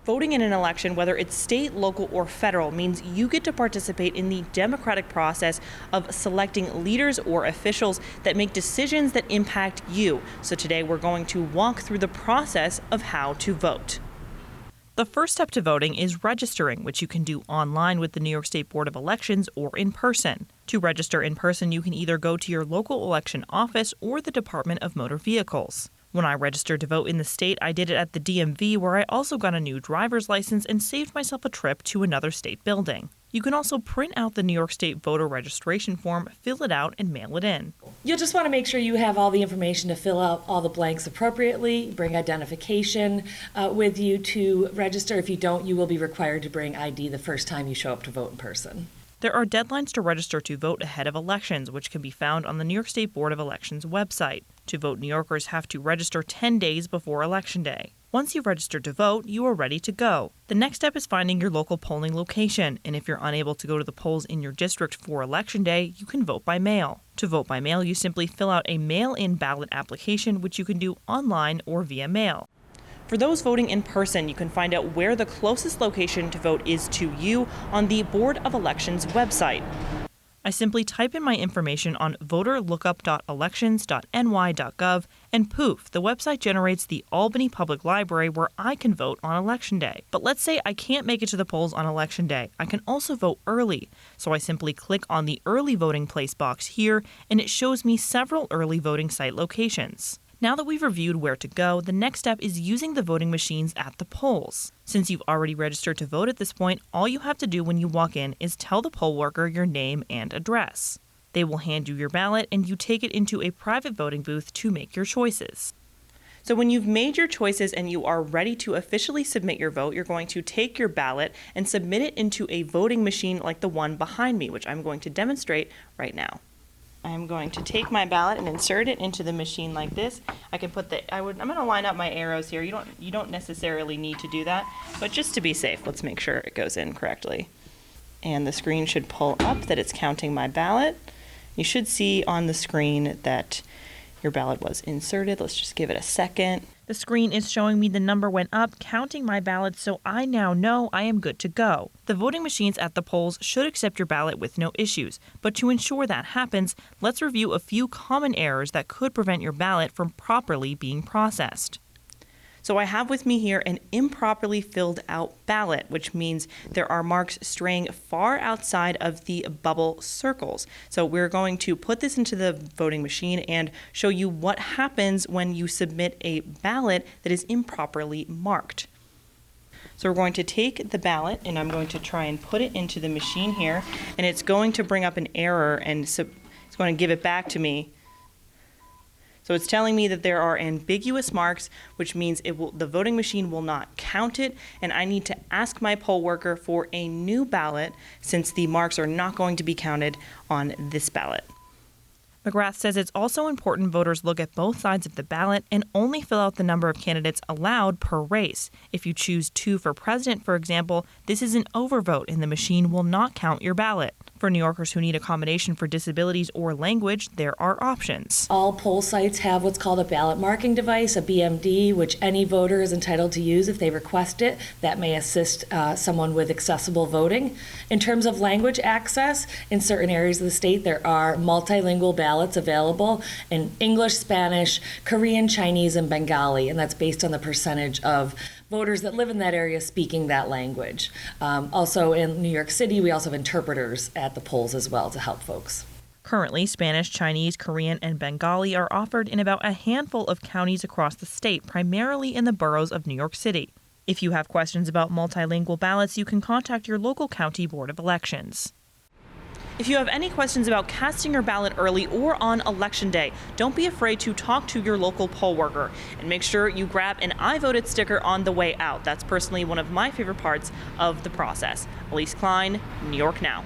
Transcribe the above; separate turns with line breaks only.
Voting in an election, whether it's state, local, or federal, means you get to participate in the democratic process of selecting leaders or officials that make decisions that impact you. So today we're going to walk through the process of how to vote. The first step to voting is registering, which you can do online with the New York State Board of Elections or in person. To register in person, you can either go to your local election office or the Department of Motor Vehicles. When I registered to vote in the state, I did it at the DMV, where I also got a new driver's license and saved myself a trip to another state building. You can also print out the New York State voter registration form, fill it out, and mail it in.
You'll just want to make sure you have all the information to fill out all the blanks appropriately. Bring identification with you to register. If you don't, you will be required to bring ID the first time you show up to vote in person.
There are deadlines to register to vote ahead of elections, which can be found on the New York State Board of Elections website. To vote, New Yorkers have to register 10 days before Election Day. Once you've registered to vote, you are ready to go. The next step is finding your local polling location, and if you're unable to go to the polls in your district for Election Day, you can vote by mail. To vote by mail, you simply fill out a mail-in ballot application, which you can do online or via mail. For those voting in person, you can find out where the closest location to vote is to you on the Board of Elections website. I simply type in my information on voterlookup.elections.ny.gov, and poof, the website generates the Albany Public Library where I can vote on Election Day. But let's say I can't make it to the polls on Election Day. I can also vote early. So I simply click on the early voting place box here, and it shows me several early voting site locations. Now that we've reviewed where to go, the next step is using the voting machines at the polls. Since you've already registered to vote at this point, all you have to do when you walk in is tell the poll worker your name and address. They will hand you your ballot, and you take it into a private voting booth to make your choices. So when you've made your choices and you are ready to officially submit your vote, you're going to take your ballot and submit it into a voting machine like the one behind me, which I'm going to demonstrate right now. I'm going to take my ballot and insert it into the machine like this. I can put I'm going to line up my arrows here. You don't necessarily need to do that, but just to be safe, let's make sure it goes in correctly. And the screen should pull up that it's counting my ballot. You should see on the screen that your ballot was inserted. Let's just give it a second. The screen is showing me the number went up, counting my ballot, so I now know I am good to go. The voting machines at the polls should accept your ballot with no issues, but to ensure that happens, let's review a few common errors that could prevent your ballot from properly being processed. So I have with me here an improperly filled out ballot, which means there are marks straying far outside of the bubble circles. So we're going to put this into the voting machine and show you what happens when you submit a ballot that is improperly marked. So we're going to take the ballot and I'm going to try and put it into the machine here, and it's going to bring up an error, and so it's going to give it back to me. So it's telling me that there are ambiguous marks, which means the voting machine will not count it, and I need to ask my poll worker for a new ballot since the marks are not going to be counted on this ballot. McGrath says it's also important voters look at both sides of the ballot and only fill out the number of candidates allowed per race. If you choose 2 for president, for example, this is an overvote and the machine will not count your ballot. For New Yorkers who need accommodation for disabilities or language, there are options.
All poll sites have what's called a ballot marking device, a BMD, which any voter is entitled to use if they request it. That may assist someone with accessible voting. In terms of language access, in certain areas of the state, there are multilingual ballots available in English, Spanish, Korean, Chinese, and Bengali, and that's based on the percentage of voters that live in that area speaking that language. Also in New York City, we also have interpreters at the polls as well to help folks.
Currently, Spanish, Chinese, Korean, and Bengali are offered in about a handful of counties across the state, primarily in the boroughs of New York City. If you have questions about multilingual ballots, you can contact your local county board of elections. If you have any questions about casting your ballot early or on Election Day, don't be afraid to talk to your local poll worker, and make sure you grab an I voted sticker on the way out. That's personally one of my favorite parts of the process. Elise Kline, New York Now.